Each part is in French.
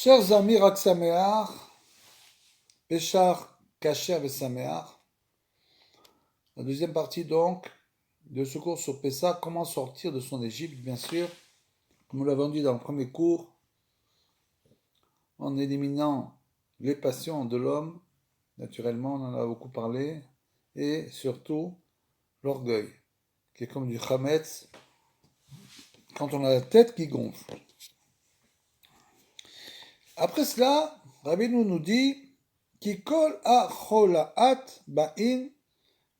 Chers amis Rak Sameach, Béchar, Kacher et Sameach, la deuxième partie donc de ce cours sur Pessah, comment sortir de son Égypte, bien sûr, comme nous l'avons dit dans le premier cours, en éliminant les passions de l'homme, naturellement, on en a beaucoup parlé, et surtout l'orgueil, qui est comme du chametz quand on a la tête qui gonfle. Après cela, Rabbeinu nous dit Ki kol a cholaat ba'in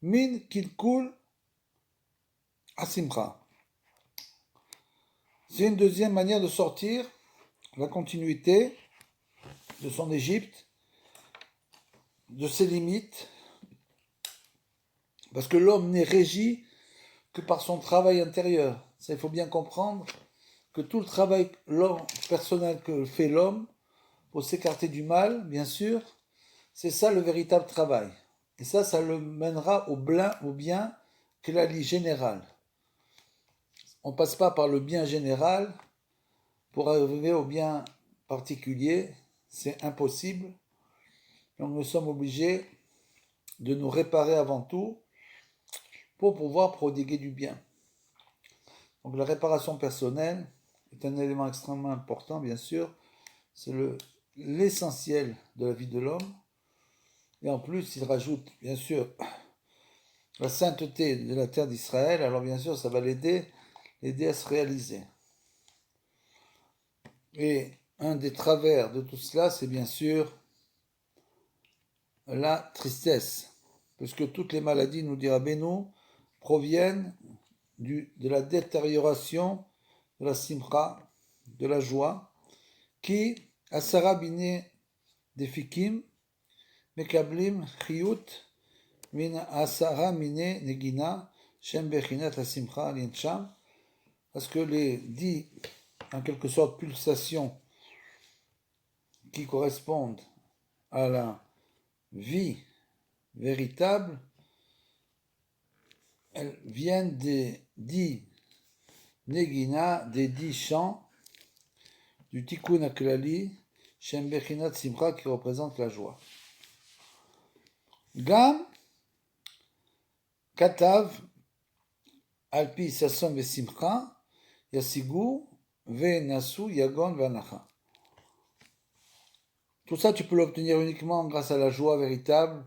min kilkul asimcha. C'est une deuxième manière de sortir, la continuité de son Égypte, de ses limites, parce que l'homme n'est régi que par son travail intérieur. Ça, il faut bien comprendre que tout le travail personnel que fait l'homme pour s'écarter du mal, bien sûr, c'est ça le véritable travail. Et ça le mènera au bien que la vie générale. On ne passe pas par le bien général pour arriver au bien particulier, c'est impossible. Donc nous sommes obligés de nous réparer avant tout pour pouvoir prodiguer du bien. Donc la réparation personnelle est un élément extrêmement important, bien sûr. C'est l'essentiel de la vie de l'homme. Et en plus, il rajoute, bien sûr, la sainteté de la terre d'Israël. Alors bien sûr, ça va l'aider à se réaliser. Et un des travers de tout cela, c'est bien sûr la tristesse. Puisque toutes les maladies, nous dira Beno, proviennent de la détérioration de la simcha, de la joie, qui, asara bine defikim, mekablim chiyut, min asara mine negina, shem bechinat la simcha lincham, parce que les 10, en quelque sorte, pulsations qui correspondent à la vie véritable, elles viennent des 10 negina, des 10 chants du Tikkun Aklali, Shem Bechinat Simcha, qui représente la joie. Gam Katav Alpi Sasson Vesimcha Yasigu Venasu Yagon Vanacha. Tout ça, tu peux l'obtenir uniquement grâce à la joie véritable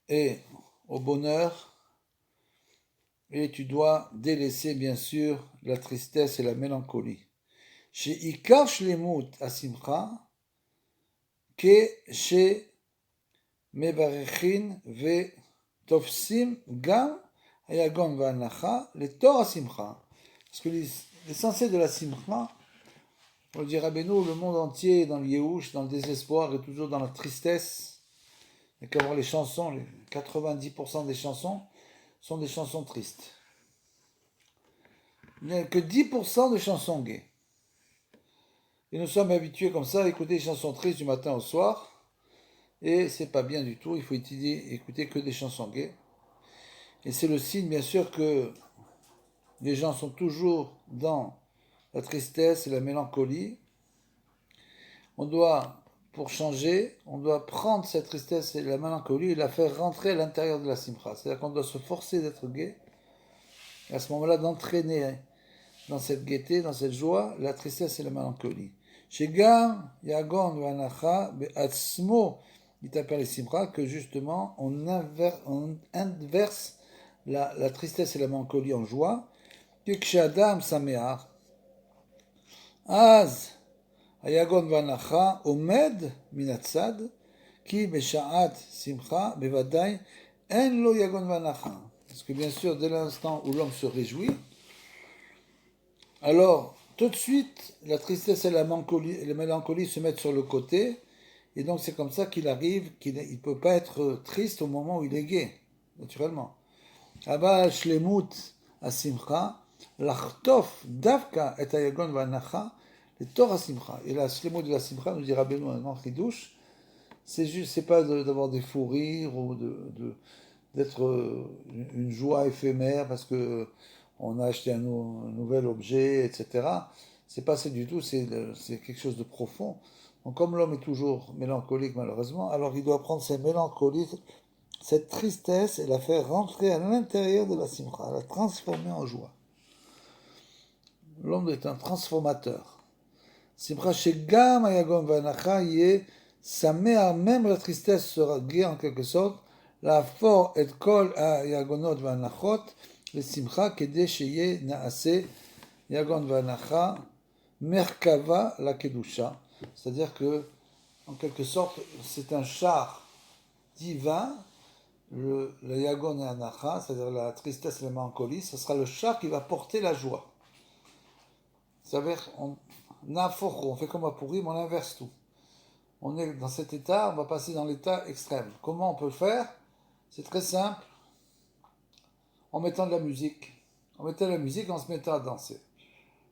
et au bonheur. Et tu dois délaisser, bien sûr, la tristesse et la mélancolie. Chez Ikar Shlemut Asimcha, que chez Mevarechin ve Tofsim Gam Ayagon Vanacha, les Torah Simcha. Parce que l'essentiel de la Simcha, on dit Rabbeinu, le monde entier est dans le Yehush, dans le désespoir et toujours dans la tristesse. Et qu'à voir les chansons, les 90% des chansons sont des chansons tristes. Il n'y a que 10% de chansons gaies. Et nous sommes habitués comme ça à écouter des chansons tristes du matin au soir. Et c'est pas bien du tout, il faut écouter que des chansons gaies. Et c'est le signe, bien sûr, que les gens sont toujours dans la tristesse et la mélancolie. On doit, pour changer, on doit prendre cette tristesse et la mélancolie et la faire rentrer à l'intérieur de la simcha. C'est-à-dire qu'on doit se forcer d'être gai. Et à ce moment-là, d'entraîner dans cette gaieté, dans cette joie, la tristesse et la mélancolie. Shegam Yagon Vanacha Be'atzmo, il t'appelle les simcha, que justement on inverse la tristesse et la mélancolie en joie. Kekshadam Sameach, Az Ayagon Vanacha Omed Minatzad, Ki Beshaat Simcha Bevadai En Lo Yagon Vanacha. Parce que bien sûr, dès l'instant où l'homme se réjouit, alors tout de suite, la tristesse et la mélancolie se mettent sur le côté, et donc c'est comme ça qu'il arrive, qu'il ne peut pas être triste au moment où il est gai, naturellement. Abba shlemut asimcha, lachtof davka et ayagon vanacha, le Torah simcha. Et la shlemut de la simcha, nous dira Benoît un grand chidouche, c'est pas d'avoir des fous rires ou d'être une joie éphémère parce que on a acheté un nouvel objet, etc. c'est pas ça du tout, c'est quelque chose de profond. Donc comme l'homme est toujours mélancolique malheureusement, alors il doit prendre cette mélancolie, cette tristesse et la faire rentrer à l'intérieur de la simcha, la transformer en joie. L'homme est un transformateur. Simcha shegam ayagon vanacha yeh sameach, même la tristesse sera gaie en quelque sorte, la for et kol ayagonot vanachot, le simcha kede sheye naase yagon vanacha merkava la kedusha. C'est-à-dire que, en quelque sorte, c'est un char divin, le yagon et anacha, c'est-à-dire la tristesse et la mélancolie, ce sera le char qui va porter la joie. C'est-à-dire, on fait comme à Purim, on inverse tout. On est dans cet état, on va passer dans l'état extrême. Comment on peut le faire? C'est très simple, en mettant de la musique. En mettant de la musique, en se mettant à danser.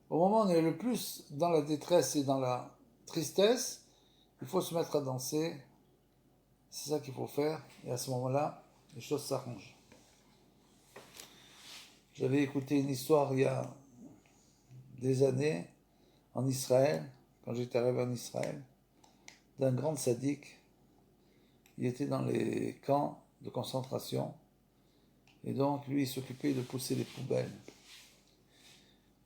Au moment où on est le plus dans la détresse et dans la tristesse, il faut se mettre à danser. C'est ça qu'il faut faire. Et à ce moment-là, les choses s'arrangent. J'avais écouté une histoire il y a des années en Israël, quand j'étais arrivé en Israël, d'un grand sadique. Il était dans les camps de concentration. Et donc, lui, il s'occupait de pousser les poubelles.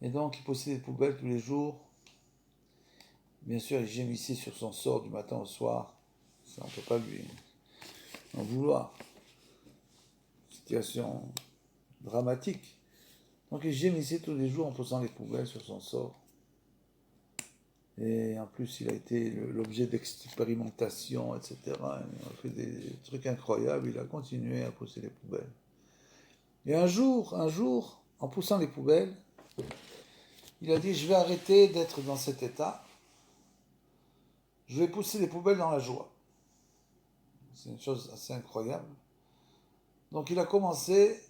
Et donc, il poussait les poubelles tous les jours. Bien sûr, il gémissait sur son sort du matin au soir. Ça, on ne peut pas lui en vouloir. Situation dramatique. Donc, il gémissait tous les jours en poussant les poubelles sur son sort. Et en plus, il a été l'objet d'expérimentations, etc. Il a fait des trucs incroyables. Il a continué à pousser les poubelles. Et un jour, en poussant les poubelles, il a dit, je vais arrêter d'être dans cet état. Je vais pousser les poubelles dans la joie. C'est une chose assez incroyable. Donc il a commencé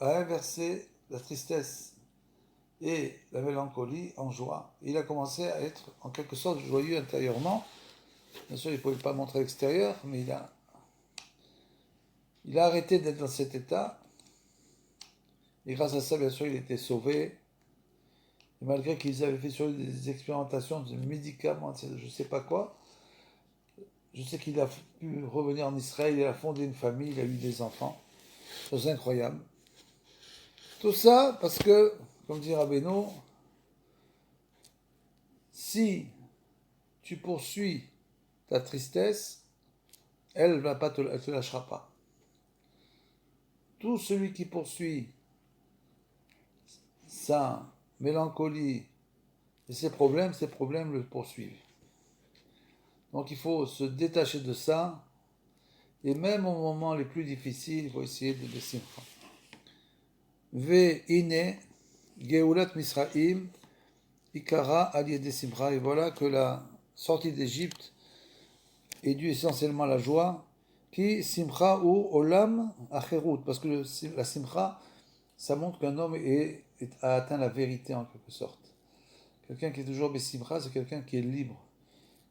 à inverser la tristesse et la mélancolie en joie. Il a commencé à être en quelque sorte joyeux intérieurement. Bien sûr, il ne pouvait pas montrer à l'extérieur, mais il a arrêté d'être dans cet état. Et grâce à ça, bien sûr, il était sauvé. Et malgré qu'ils avaient fait sur lui des expérimentations de médicaments, je ne sais pas quoi, je sais qu'il a pu revenir en Israël, il a fondé une famille, il a eu des enfants. C'est incroyable. Tout ça parce que, comme dit Rabbeinu, si tu poursuis ta tristesse, elle ne te lâchera pas. Tout celui qui poursuit sa mélancolie et ses problèmes le poursuivent. Donc il faut se détacher de ça, et même au moment les plus difficiles, il faut essayer de simcha. Ve ine geulat Misraim ikara al yede simcha. Et voilà que la sortie d'Égypte est due essentiellement à la joie, qui simcha ou olam acherut, parce que la simcha, ça montre qu'un homme a atteint la vérité en quelque sorte. Quelqu'un qui est toujours besimcha, c'est quelqu'un qui est libre,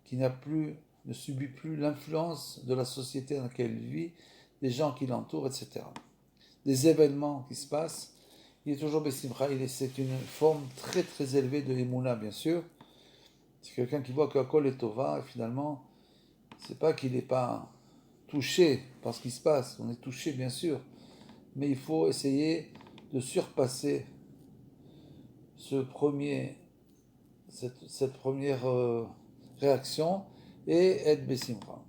qui ne subit plus l'influence de la société dans laquelle il vit, des gens qui l'entourent, etc. Des événements qui se passent. Il est toujours besimcha, c'est une forme très très élevée de émouna, bien sûr. C'est quelqu'un qui voit que Akol est Tova, et finalement, c'est pas qu'il n'est pas touché par ce qui se passe, on est touché bien sûr, mais il faut essayer de surpasser cette première réaction et être besimcha.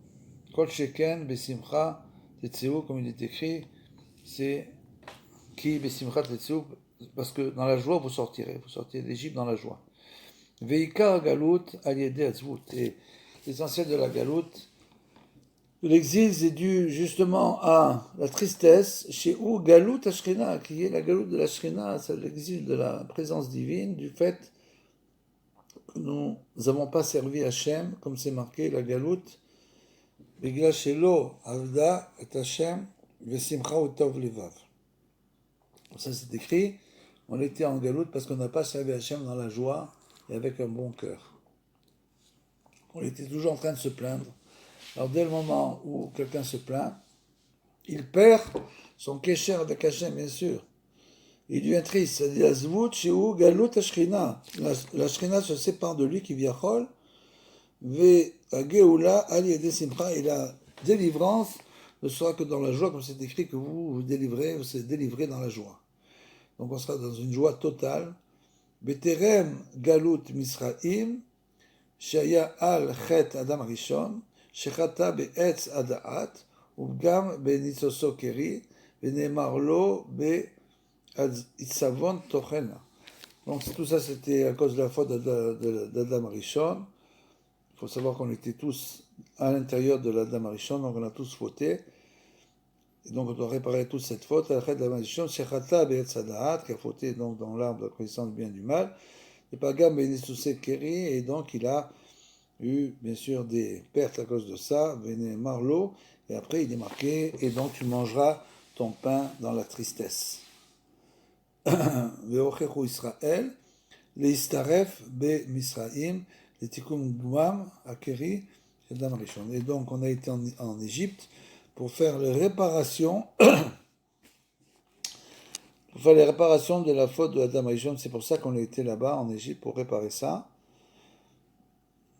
Kol sheken besimcha tetzeu, comme il est écrit, c'est qui besimcha tetzeu, parce que dans la joie vous sortirez d'Égypte dans la joie. Veikar galut al yedei atzvut, et l'essentiel de la galoute, l'exil est dû justement à la tristesse, chez où Galout Ashkena, qui est la galoute de la Shkena, c'est l'exil de la présence divine, du fait que nous n'avons pas servi Hachem, comme c'est marqué, la galoute, Bigla Shelo Avda et Hachem, Vesimcha Utov Levav. Ça c'est écrit, on était en galoute parce qu'on n'a pas servi Hachem dans la joie et avec un bon cœur. On était toujours en train de se plaindre. Alors dès le moment où quelqu'un se plaint, il perd son kécher avec Hachem, bien sûr. Il devient triste. C'est-à-dire, Azvut, Sheu, Galut, Ashkina. La Shkina se sépare de lui, qui vient Chol. Ve, Geoula, Ali et Simcha. Et la délivrance ne sera que dans la joie, comme c'est écrit que vous délivrez, vous serez délivré dans la joie. Donc on sera dans une joie totale. Beterem, Galut, Misraim. שהיה על חטא אדם הראשון, שחטא בעץ הדעת, ופגם בניצוצו קרי, ונאמר לו בעיצבון תוכנה. Donc tout ça c'était à cause de la faute d'Adam Arishon. Il faut savoir qu'on était tous à l'intérieur de l'Adam Arishon, donc on a tous fauté. Et donc on doit réparer toute cette faute. Al-Chet d'Adam Arishon, shechata be'etz hadaat, qui a fauté donc dans l'arbre de la connaissance du bien et du mal. Et Pagam be'nitzose keri, et donc il a eu bien sûr des pertes à cause de ça, venez marlo, et après il est marqué, et donc tu mangeras ton pain dans la tristesse. Ve'ochechu Israël, leistaref be Misraim, le tikkun guam akeri, Adam Rishon. Et donc on a été en Égypte pour faire les réparations, de la faute de Adam Rishon. C'est pour ça qu'on a été là-bas en Égypte pour réparer ça.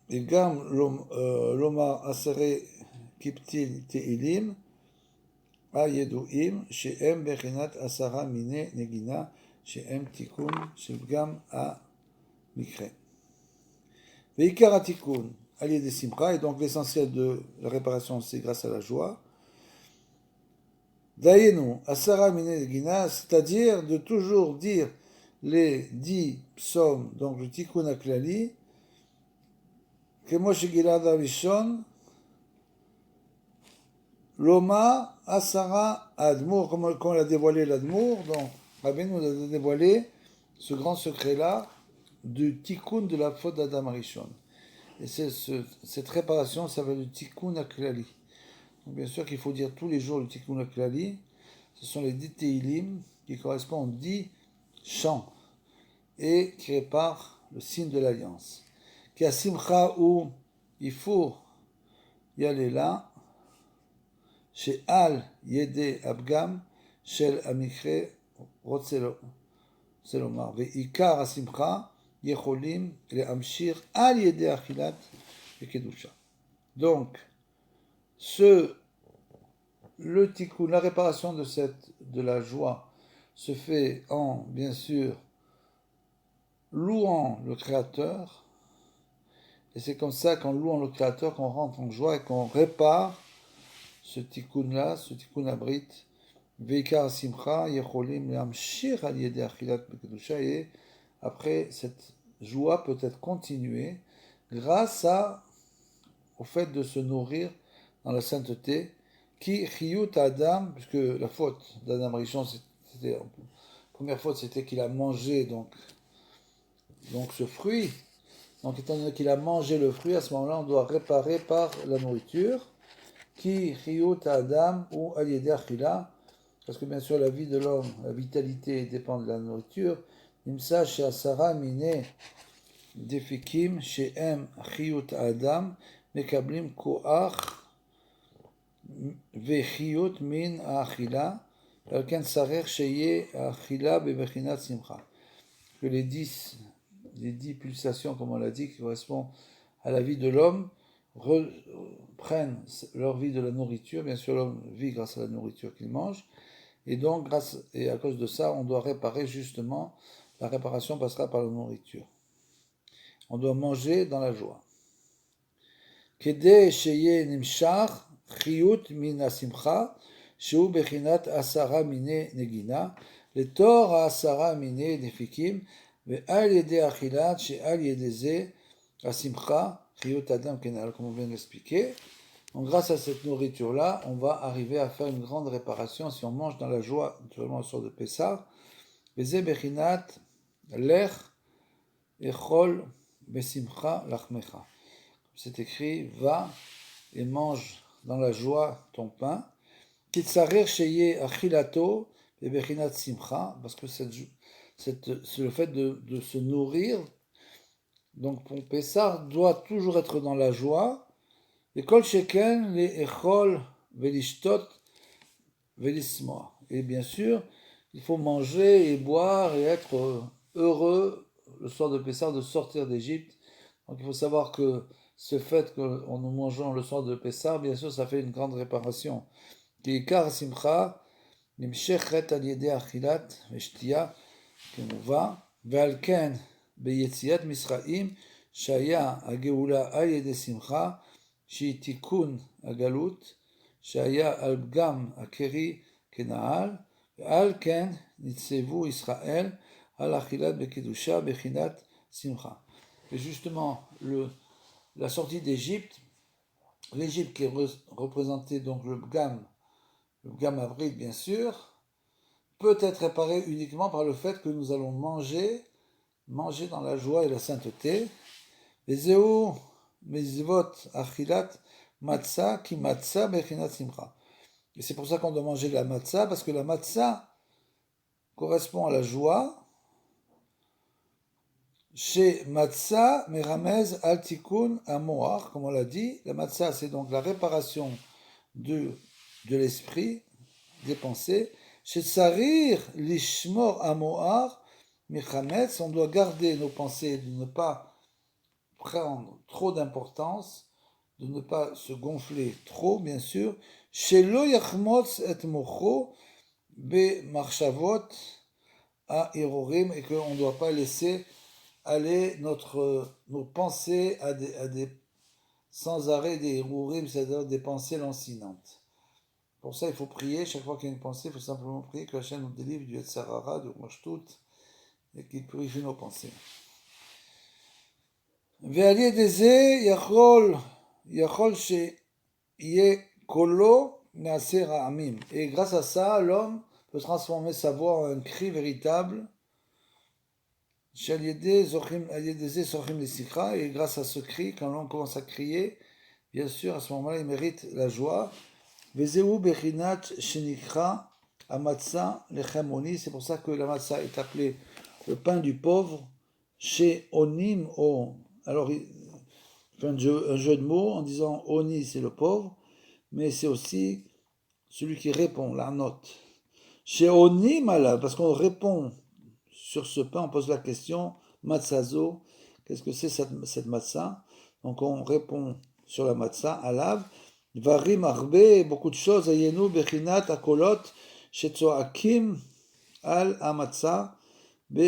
Et gam lomar asere kiptil teilim הידועים שהם בחינת 10 מיני נגינה שהם תיקון של פגם המקרה. ועיקר התיקון על ידי שמחה, et donc l'essentiel de la réparation c'est grâce à la joie. דהיינו 10 מיני נגינה, c'est-à-dire de toujours dire les 10 psaumes, donc le תיקון הכללי, כמו שגילה אדם ראשון, Loma Asara Admour, comme on l'a dévoilé l'Admour, donc Rabbi nous a dévoilé ce grand secret-là du tikkun de la faute d'Adam Arishon. Et cette réparation s'appelle le tikkun aklali. Donc bien sûr qu'il faut dire tous les jours le tikkun aklali. Ce sont les 10 teilim qui correspondent aux 10 chants et qui réparent le signe de l'alliance. Qui a simcha où il faut y aller là. שעל ידי הפגם של המקרה רוצה לומר, ועיקר השמחה יכולים להמשיך על ידי אכילת וקדושה. Donc, le tikkun, la réparation de la joie se fait en, bien sûr, louant le Créateur, et c'est comme ça qu'en louant le Créateur qu'on rentre en joie et qu'on répare ce tikkun-là, ce tikkun abrit, veikar simcha, yecholim lehamshir al yedei achilat bekedusha, et après cette joie peut être continuée grâce au fait de se nourrir dans la sainteté, qui chiyut Adam, puisque la faute d'Adam Rishon, la première faute c'était qu'il a mangé donc ce fruit, donc étant donné qu'il a mangé le fruit, à ce moment-là on doit réparer par la nourriture, qui chiyut Adam ou al yedei achila, parce que bien sûr la vie de l'homme, la vitalité dépend de la nourriture. Nimsa she'asara mine defikim she'em chiyut Adam mekablim koach vechiyut min ha'achila ולכן צריך שיהיה האכילה בבחינת שמחה. Que les 10 pulsations, comme on l'a dit, qui correspondent à la vie de l'homme, reprennent leur vie de la nourriture. Bien sûr, l'homme vit grâce à la nourriture qu'il mange. Et donc, à cause de ça, on doit réparer justement. La réparation passera par la nourriture. On doit manger dans la joie. Kede sheye nimshach chiyut min hasimcha שהוא בחינת 10 מיני נגינה, לתור 10 מיני דפיקים, ועל ידי אכילת שעל ידי זה השמחה, חיות אדם כנ"ל, comme on vient d'expliquer. Donc grâce à cette nourriture-là, on va arriver à faire une grande réparation si on mange dans la joie, naturellement au soir de Pessah. וזה בחינת לך אכול בשמחה לחמך. C'est écrit, va et mange dans la joie ton pain. Kitsarer sheye achilato bebechinat simcha, parce que c'est le fait de se nourrir. Donc pour Pessah doit toujours être dans la joie. Et kol sheken le echol velishtot velismoa. Et bien sûr il faut manger et boire et être heureux le soir de Pessah de sortir d'Égypte. Donc il faut savoir que ce fait que nous mangeons le soir de Pessah, bien sûr, ça fait une grande réparation. Car simcha נמשכת על ידי אכילת ושתייה כמובן, ועל כן ביציאת מצרים שהיה הגאולה על ידי שמחה שהיא תיקון הגלות שהיה על פגם הקרי כנעל ועל כן נצטוו ישראל על אכילת בקדושה בחינת שמחה. Et justement, la sortie d'Égypte, l'Égypte qui est représentée donc le Pgam Avrid bien sûr, peut être réparé uniquement par le fait que nous allons manger dans la joie et la sainteté. Vezeu mizvot achilat matzah ki matzah bechinat simcha. Et c'est pour ça qu'on doit manger la matzah, parce que la matzah correspond à la joie. Chez matzah meramez al tikkun amoar, comme on l'a dit. La matzah, c'est donc la réparation de l'esprit, des pensées. Chez Tsarir, l'ishmor amoar, michametz, on doit garder nos pensées, de ne pas prendre trop d'importance, de ne pas se gonfler trop, bien sûr. Chez lo yachmotz et mocho, be marchavot a irorim, et qu'on ne doit pas laisser aller nos pensées à des sans arrêt des irurim, c'est-à-dire des pensées lancinantes. Pour ça, il faut prier. Chaque fois qu'il y a une pensée, il faut simplement prier que Hachem nous délivre du Yetzirara, du Mashtout, et qu'il purifie nos pensées. ועל ידי זה יכול שיהיה קולו מעשר העמים. Et grâce à ça, l'homme peut transformer sa voix en un cri véritable. שעל ידי זה זוכים לשיחה, et grâce à ce cri, quand l'homme commence à crier, bien sûr, à ce moment-là, il mérite la joie. וזהו בחינת שנקרא המצה לחם עוני, c'est pour ça que la matzah est appelée le pain du pauvre, chez onim o. Alors, il fait un jeu de mots en disant oni c'est le pauvre, mais c'est aussi celui qui répond, la note. Chez onim ala, parce qu'on répond sur ce pain, on pose la question, matzazo, qu'est-ce que c'est cette matzah? Donc on répond sur la matzah, alav, varim arbe, beaucoup de choses, ayenu bechinat akolot, shetzoakim al amatzah,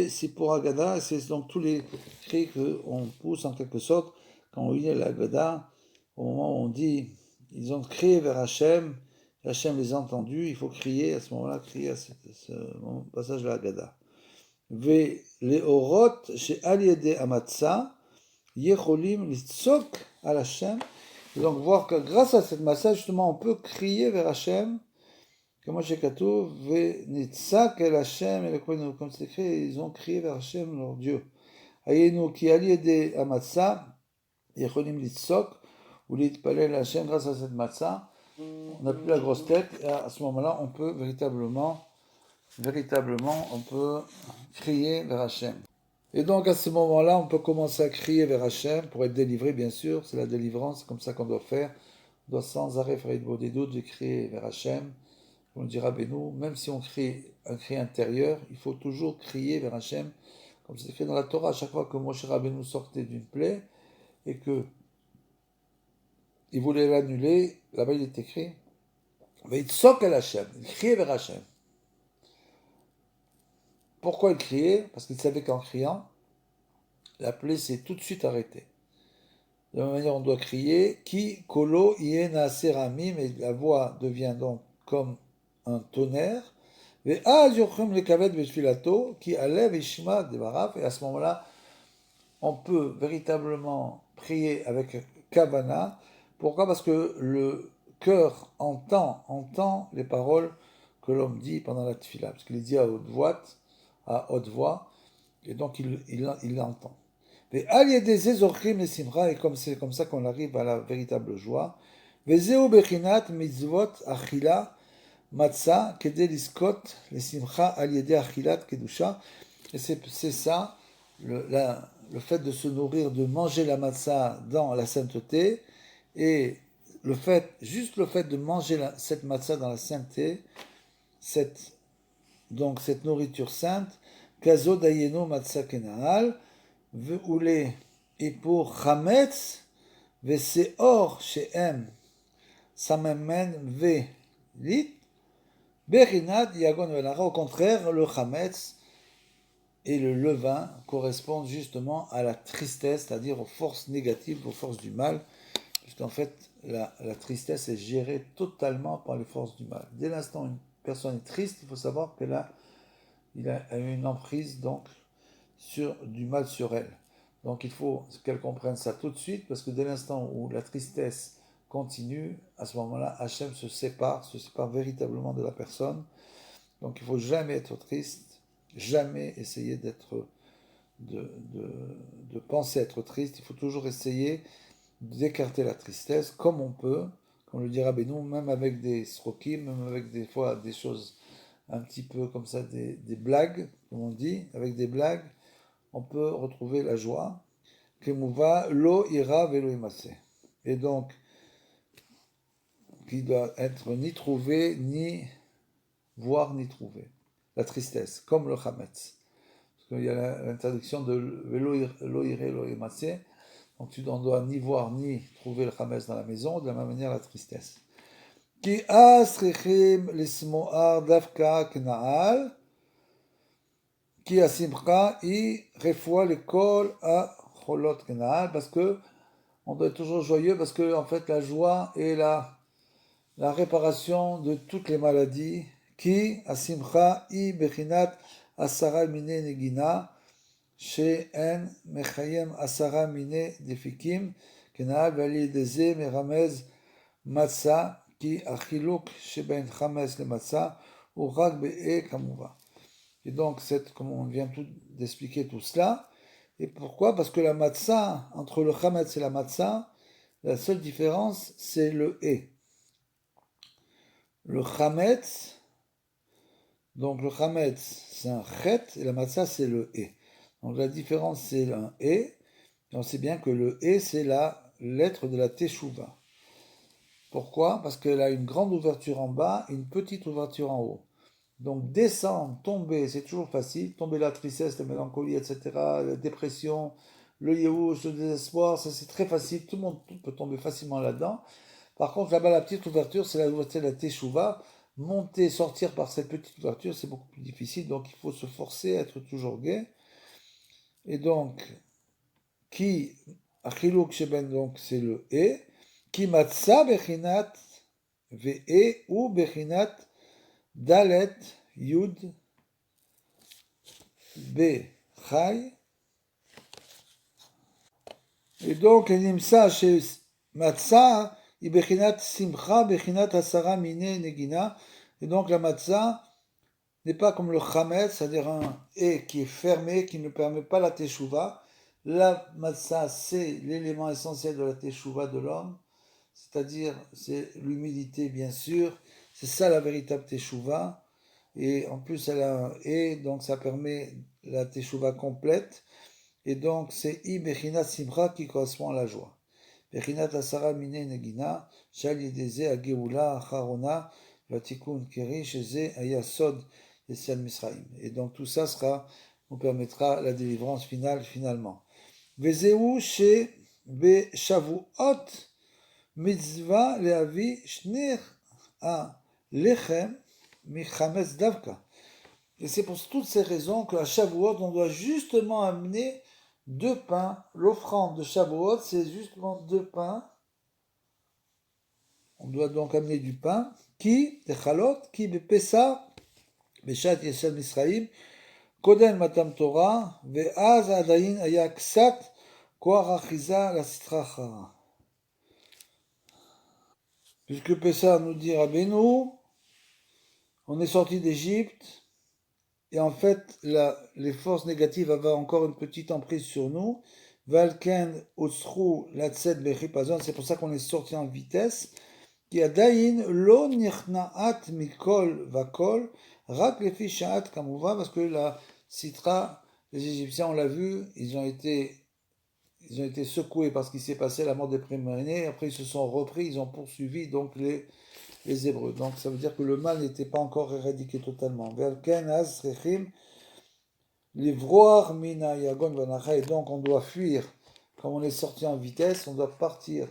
Sipur Agada, c'est donc tous les cris qu'on pousse en quelque sorte quand on lit la Agada, au moment où on dit, ils ont crié vers Hachem, Hachem les a entendus, il faut crier à ce moment-là, crier à ce passage de la Agada. Ve les orot chez Aliede Amatsa, Yecholim litzok al Hachem, et donc voir que grâce à cette massage, justement, on peut crier vers Hachem. Comme j'ai Katou, Venitzak el Hashem, et comme c'est écrit, ils ont crié vers Hashem, leur Dieu. Ayenu ki aliede amatsa, yecholim litzok, ou litpalel Hashem, grâce à cette matzah, on n'a plus la grosse tête, et à ce moment-là, on peut véritablement, on peut crier vers Hashem. Et donc, à ce moment-là, on peut commencer à crier vers Hashem, pour être délivré, bien sûr, c'est la délivrance, c'est comme ça qu'on doit faire. On doit sans arrêt faire des doutes de crier vers Hashem. On dira Beno, même si on crie un cri intérieur, il faut toujours crier vers Hachem, comme c'est écrit dans la Torah, à chaque fois que Moshe Rabbeinu sortait d'une plaie et que il voulait l'annuler, là-bas il est écrit, Veitzok el Hachem, il criait vers Hachem. Pourquoi il criait? Parce qu'il savait qu'en criant, la plaie s'est tout de suite arrêtée. De la même manière, on doit crier, Ki kolo iena seramim, et la voix devient donc comme un tonnerre, et à ce moment-là, on peut véritablement prier avec kavana. Pourquoi? Parce que le cœur entend les paroles que l'homme dit pendant la tfila, parce qu'il dit à haute voix, et donc il l'entend. Et comme c'est comme ça qu'on arrive à la véritable joie. Vezeu bechinat mitzvot achila matzah kedé liskot les simcha al yedé achilat kedusha. Et c'est ça, le fait de se nourrir, de manger la matzah dans la sainteté, et juste le fait de manger cette matzah dans la sainteté, cette donc cette nourriture sainte, kazo dayeno matzah kenahal, ve'ule, et pour chametz, ve'seor she'em, samamen ve'lit, berinat yagon ve'lara. Au contraire, le chametz et le levain correspondent justement à la tristesse, c'est-à-dire aux forces négatives, aux forces du mal, puisqu'en fait, la tristesse est gérée totalement par les forces du mal. Dès l'instant où une personne est triste, il faut savoir qu'elle a, il a eu une emprise donc du mal sur elle. Donc il faut qu'elle comprenne ça tout de suite, parce que dès l'instant où la tristesse continue, à ce moment-là, Hachem se sépare véritablement de la personne. Donc il ne faut jamais être triste, jamais essayer d'être, de penser être triste. Il faut toujours essayer d'écarter la tristesse comme on peut, comme le dira Benoît, même avec des srokim, même avec des fois des choses un petit peu comme ça, des blagues, comme on dit, avec des blagues, on peut retrouver la joie. Kemouva, lo ira velo imase. Et donc, qui doit être ni trouvé, ni voir, ni trouvé. La tristesse, comme le chametz. Parce qu'il y a l'interdiction de lo ira lo imase. Donc tu ne dois ni voir, ni trouver le chametz dans la maison, de la même manière la tristesse. Ki asrichim lismoar davka knaal, qui asimcha i refoua l'école à cholot kenal, parce que on doit être toujours joyeux, parce que en fait la joie est la réparation de toutes les maladies, qui asimcha i bechinat asara mine negina, she'en mechayem asara mine defikim kenal vali deze meramez matzah, qui achiluk sheben chames le matzah, ou rak be'e kamuva. Et donc, comme on vient d'expliquer tout cela, et pourquoi? Parce que la matzah, entre le chametz et la matzah, la seule différence, c'est le et. Le chametz, donc le chametz, c'est un chet, et la matzah, c'est le et. Donc la différence, c'est un et, et on sait bien que le et, c'est la lettre de la teshuva. Pourquoi? Parce qu'elle a une grande ouverture en bas et une petite ouverture en haut. Donc descendre, tomber, c'est toujours facile. Tomber la tristesse, la mélancolie, etc., la dépression, le yéhouch, le désespoir, ça c'est très facile. Tout le monde peut tomber facilement là-dedans. Par contre, là-bas, la petite ouverture, c'est la ouverture de la teshuva. Monter, sortir par cette petite ouverture, c'est beaucoup plus difficile. Donc il faut se forcer à être toujours gai. Et donc, qui, achiluk sheben, donc c'est le et. Qui matza bechinat ve'e ou bechinat dalet yud B. Chai. Et donc, Nimsa chez Matzah, i bechinat simcha, bechinat asara mine negina. Et donc, la matzah n'est pas comme le chametz, c'est-à-dire un et qui est fermé, qui ne permet pas la teshuva. La matzah, c'est l'élément essentiel de la teshuva de l'homme, c'est-à-dire, c'est l'humilité, bien sûr. C'est ça la véritable teshuva. Et en plus, elle a un et, donc ça permet la teshuva complète. Et donc, c'est I Bechinat Simcha qui correspond à la joie. Bechinat Asara Mine Negina, Shal Yedeze Ageoula Acharona, Vatikun Keri, Sheze Ayasod Yesian Misraim. Et donc, tout ça nous permettra la délivrance finale, finalement. Vezeu She Be Shavuot Mitzvah Leavi Shnir A Lechem Michametz Davka. Et c'est pour toutes ces raisons qu'à Shavuot, on doit justement amener 2 pains. L'offrande de Shavuot, c'est justement 2 pains. On doit donc amener du pain. Qui, des chalot, qui bepesa, beshat yesel misraim, koden matam Torah, ve'az adayin aya ksat, koach achiza la sitrachara. Puisque Pessa nous dit Rabbeinu, on est sorti d'Égypte, et en fait, les forces négatives avaient encore une petite emprise sur nous. Valken Otsru Latzet Bechipazon, c'est pour ça qu'on est sorti en vitesse. Qui a daïn lo nirnaat mikol vakol, rak lefi sha'at kamouva, parce que la citra, les Égyptiens, on l'a vu, ils ont été secoués parce qu'il s'est passé la mort des premiers-nés, après ils se sont repris, ils ont poursuivi donc les Hébreux. Donc ça veut dire que le mal n'était pas encore éradiqué totalement. Velken az rechim livroar mina yagon vanacha, et donc on doit fuir. Comme on est sorti en vitesse, on doit partir,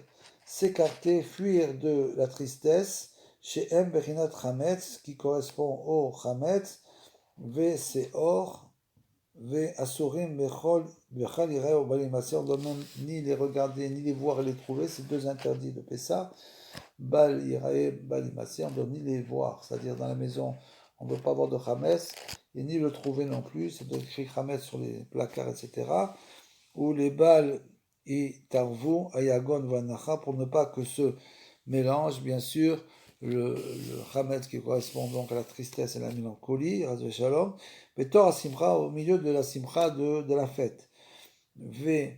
s'écarter, fuir de la tristesse, chez M Bechinat Chametz, qui correspond au Chametz, Ve Seor, Ve Asurim Bechol, Bechal Irae au Balimasi, on ne doit même ni les regarder, ni les voir et les trouver, c'est deux interdits de Pessah. Bal Irae, Balimasi, on ne doit ni les voir, c'est-à-dire dans la maison, on ne doit pas avoir de Chametz, et ni le trouver non plus, c'est de écrit Chametz sur les placards, etc. Ou les Bal et Tarvu, Ayagon, Vanacha, pour ne pas que se mélange, bien sûr, le Hametz qui correspond donc à la tristesse et la mélancolie, Raz Shalom, Betor Asimcha, au milieu de la Simcha de la fête. V.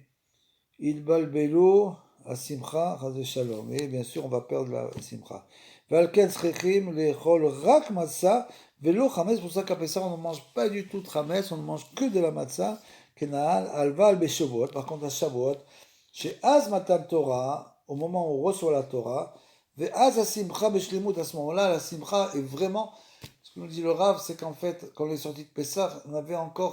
Ilbalbelo Asimcha, Raz Shalom. Et bien sûr, on va perdre la Simcha. Valken Srechim, les Chol Rak Matzah, Velo Hametz, pour ça qu'à Pessah, on ne mange pas du tout de Hametz, on ne mange que de la Matzah, Kenahal, Alval, Beshavot. Par contre, à Shavuot, chez Az Matan Torah, au moment où on reçoit la Torah, Ve'az Asimcha Beshlemut, à ce moment-là, la Simcha est vraiment. Ce que nous dit le Rav, c'est qu'en fait, quand on est sorti de Pessah,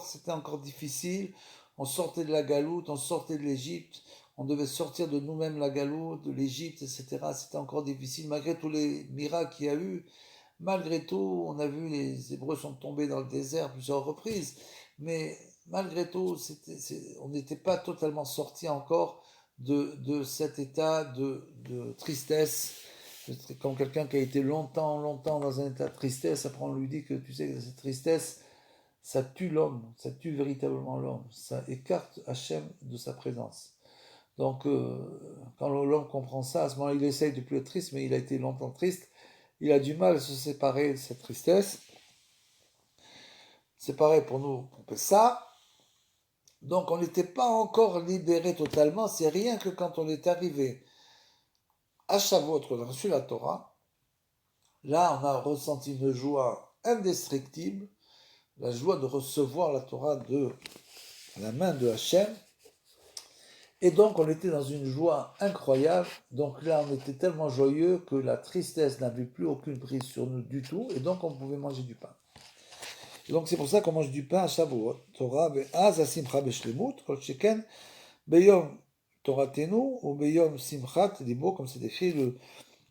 c'était encore difficile. On sortait de la galoute, on sortait de l'Égypte, on devait sortir de nous-mêmes la galoute, de l'Égypte, etc. C'était encore difficile, malgré tous les miracles qu'il y a eu. Malgré tout, on a vu les Hébreux sont tombés dans le désert plusieurs reprises, mais malgré tout, on n'était pas totalement sorti encore de cet état de tristesse. Comme quelqu'un qui a été longtemps dans un état de tristesse, après on lui dit que tu sais que cette tristesse, ça tue l'homme, ça tue véritablement l'homme, ça écarte Hachem de sa présence. Donc quand l'homme comprend ça, à ce moment-là, il essaye de plus être triste, mais il a été longtemps triste, il a du mal à se séparer de cette tristesse. C'est pareil pour nous, pour Pessah. Donc on n'était pas encore libéré totalement, c'est rien que quand on est arrivé à Shavuot, qu'on a reçu la Torah, là on a ressenti une joie indestructible, la joie de recevoir la Torah de la main de Hachem, et donc on était dans une joie incroyable, donc là on était tellement joyeux que la tristesse n'avait plus aucune prise sur nous du tout, et donc on pouvait manger du pain. Et donc c'est pour ça qu'on mange du pain à Shavuot, Torah ve'az asimcha beshlemut, kol sheken beyom Toratenu ou beyom simchat libo, comme c'est écrit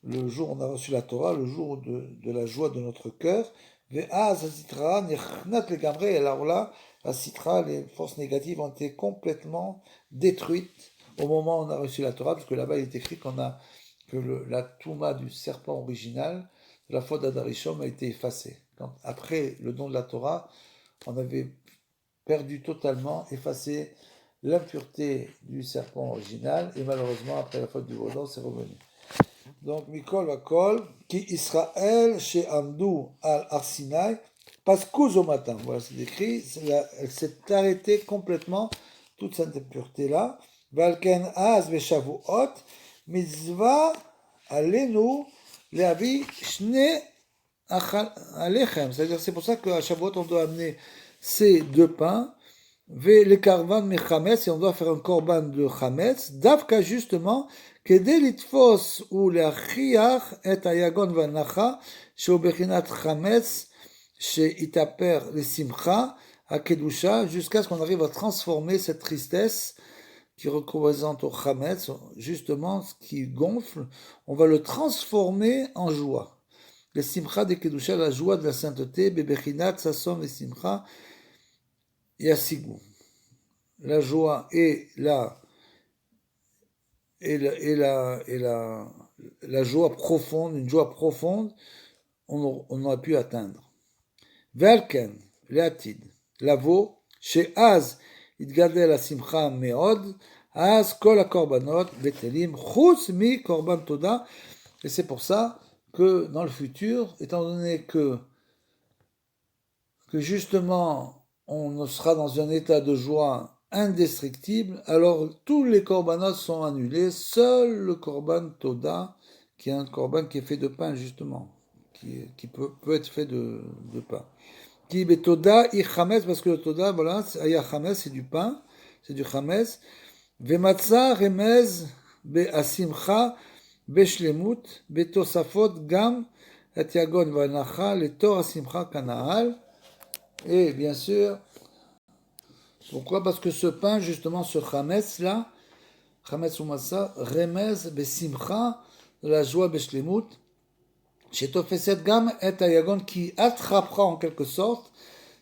le jour où on a reçu la Torah, le jour de la joie de notre cœur. Ve'az asitra nechnat legamre, et alors là, la citra, les forces négatives ont été complètement détruites au moment où on a reçu la Torah, parce que là-bas il est écrit que la touma du serpent original, de la foi d'Adarishom, a été effacée. Après le don de la Torah, on avait perdu totalement, effacé l'impureté du serpent original, et malheureusement, après la faute du Vaudor, c'est revenu. Donc, Mikol Vakol, qui Israël chez Amdou al Arsinaï, Pascouz au matin. Voilà, c'est écrit, elle s'est arrêtée complètement, toute cette impureté-là. Valken Az Veshavuot, Mitzvah Alenu, Leavi Shne Alechem. C'est-à-dire, c'est pour ça qu'à Shavuot, on doit amener ces deux pains, les karvan mechametz, et on doit faire un korban de chametz, davka justement, kedei litfos ou leachiach et ayagon vanacha, sheu bechinat chametz, sheitaper le simcha, à kedusha, jusqu'à ce qu'on arrive à transformer cette tristesse qui représente au chametz, justement, ce qui gonfle, on va le transformer en joie. Le simcha de kedusha, la joie de la sainteté, bebechinat sasom et simcha, Yasigou. La joie et la joie profonde, une joie profonde, on aurait pu atteindre. Velken, Leatid, Lavo, chez Az, Idgadel Asimcha Meod, Az Kol Korbanot, Betelim, Chutz Mi Korban Toda, et c'est pour ça que dans le futur, étant donné que justement on sera dans un état de joie indestructible, alors tous les korbanot sont annulés, seul le korban Toda, qui est un korban qui est fait de pain justement, qui peut être fait de pain. Qui est Toda i chametz, parce que le Toda, voilà, c'est du pain, c'est du chametz. Vematza remez be asimcha Beshlemut, Betosafot, Gam, Et Yagon Vanacha, le Torah Simcha Kanaal. Et bien sûr, pourquoi? Parce que ce pain, justement, ce chametz là, chametz ou massa, remez besimcha, de la joie beshlemut, chez Tofeset Gam et Ayagon, qui attrapera en quelque sorte,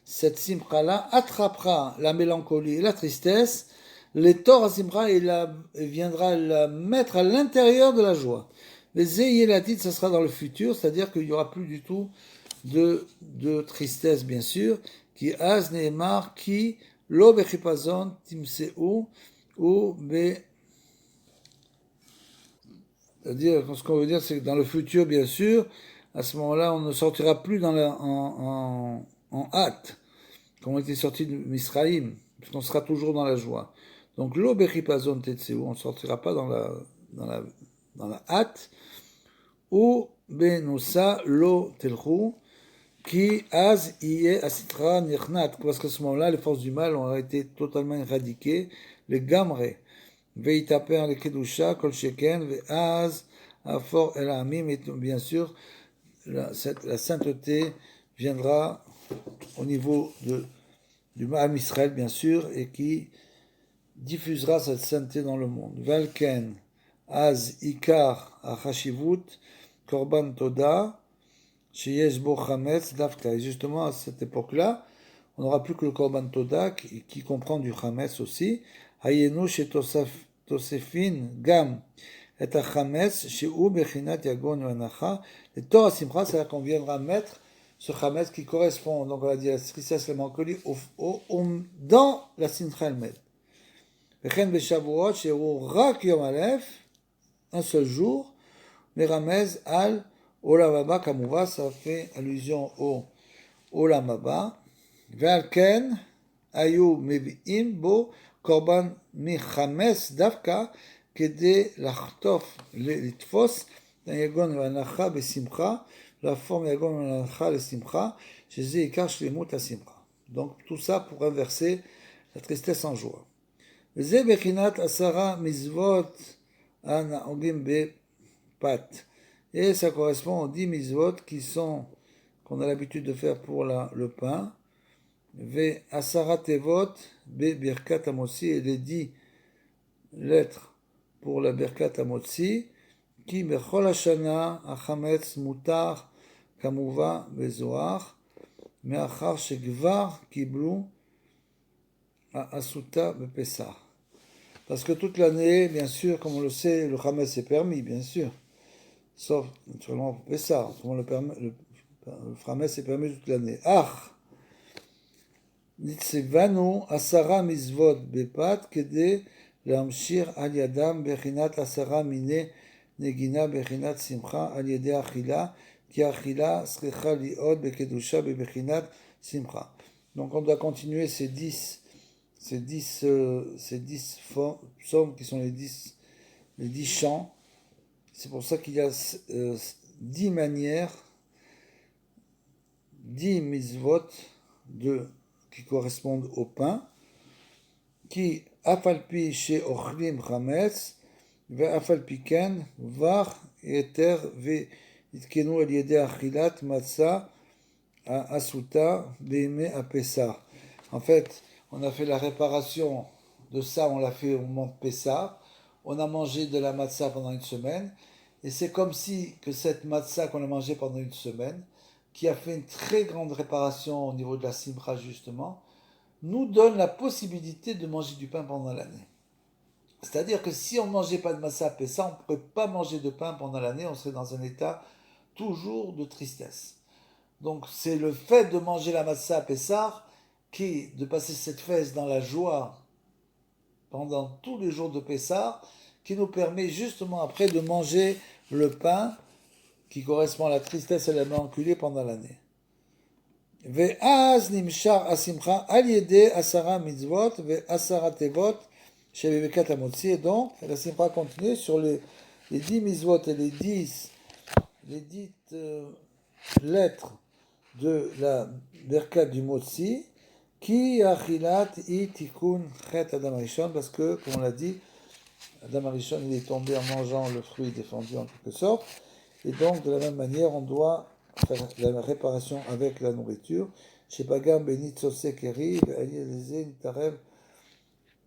cette simcha là, attrapera la mélancolie et la tristesse, les torts simcha, et viendra la mettre à l'intérieur de la joie. Les eyelatit, ça sera dans le futur, c'est-à-dire qu'il n'y aura plus du tout de tristesse, bien sûr, qui az neemar, qui lo bechipazon timseu ou be. C'est-à-dire, ce qu'on veut dire, c'est que dans le futur, bien sûr, à ce moment-là, on ne sortira plus en hâte, comme on était sorti de Misraïm, puisqu'on sera toujours dans la joie. Donc, lo bechipazon tetseu, on ne sortira pas dans la hâte, ou benusa lo telchou, qui az iye asitra nichnat, parce qu'à ce moment-là, les forces du mal ont été totalement éradiquées, les gamre, veitaper le kedusha, kol sheken, veaz, afor el amim, et bien sûr, la sainteté viendra au niveau du Ma'am Israël, bien sûr, et qui diffusera cette sainteté dans le monde. Valken, az ikar achashivut, korban toda, et justement, à cette époque-là, on n'aura plus que le Korban Toda qui comprend du Chametz aussi. Hayenu chez Tosefin Gam et Chametz chez U Bechinat Yagon Vanacha. Et Torah Simcha, c'est-à-dire qu'on viendra mettre ce Chametz qui correspond, donc on a dit la tristesse, la mélancolie, dans la Simcha elle-même. Vechen Beshavuot chez U Rak Yom Aleph, un seul jour, Meramez al Olam Haba, Kamouva, ça fait allusion au Olam Haba. Ve'alken, ayu mevi'im bo korban michames davka, kede lachtof litfos, yagon v'anacha besimcha, la forme yagon v'anacha le simcha, chez ikar shlemut simcha. Donc tout ça pour inverser la tristesse en joie. Ze bechinat asara mizvot ana'ogim be pat. Et ça correspond aux 10 mitzvot qu'on a l'habitude de faire pour le pain. Ve asara tevot be birkat hamotzi, et les 10 lettres pour la birkat hamotzi, qui bechol hashana achametz mutar kamuva bezoar, me'achar shegvar kiblu asuta bepesach. Parce que toute l'année, bien sûr, comme on le sait, le chametz est permis, bien sûr. Sauf, naturellement, pour Pessah. Le Chametz est permis toute l'année. Ach, Nitzevanu asara mizvot bepat kede l'amshir al yadam bechinat asara mine negina bechinat simcha al yede achila ki achila srecha liot bekedusha bechinat simcha. Donc on doit continuer ces 10 psaumes qui sont les 10 chants. C'est pour ça qu'il y a 10 manières, 10 mitzvot qui correspondent au pain, qui afalpi chez ochlim chametz, ve afalpi ken, var eter ve itkenu al yede achilat matzah asuta beime apesa. En fait, on a fait la réparation de ça, on l'a fait au moment de Pessah. On a mangé de la matzah pendant une semaine. Et c'est comme si que cette matzah qu'on a mangée pendant une semaine, qui a fait une très grande réparation au niveau de la simcha justement, nous donne la possibilité de manger du pain pendant l'année. C'est-à-dire que si on ne mangeait pas de matzah à Pessah, on ne pourrait pas manger de pain pendant l'année, on serait dans un état toujours de tristesse. Donc c'est le fait de manger la matzah à Pessah, de passer cette fête dans la joie pendant tous les jours de Pessah, qui nous permet justement après de manger le pain qui correspond à la tristesse et à la mélancolie pendant l'année. Ve'az nimshar asimcha al yede asara mitzvot ve'asara tevot shebebekat hamotzi. Et donc, la simcha continue sur les 10 mitzvot et les 10 lettres de la berkat du motzi, qui achilat i tikkun chet adam rishon, parce que, comme on l'a dit, Adam Arishon, il est tombé en mangeant le fruit défendu en quelque sorte. Et donc, de la même manière, on doit faire la réparation avec la nourriture. Chez Bagam, Benit Sosekeri, Aliézé, Nitarev,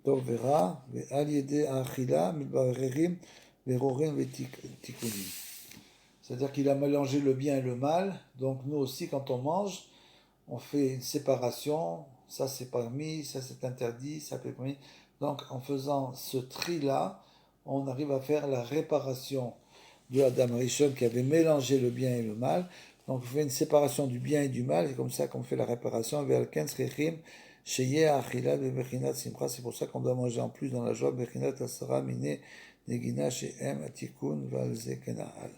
Dovera, Aliédé Achila, Milbarerim, Verorim, Vetikunim. C'est-à-dire qu'il a mélangé le bien et le mal. Donc, nous aussi, quand on mange, on fait une séparation. Ça, c'est permis, ça, c'est interdit, ça, c'est permis. Donc, en faisant ce tri-là, on arrive à faire la réparation de Adam Rishon qui avait mélangé le bien et le mal. Donc, on fait une séparation du bien et du mal, et comme ça qu'on fait la réparation. C'est pour ça qu'on doit manger en plus dans la joie. Bechinat asara mine negina shehem atikun valze kenahal.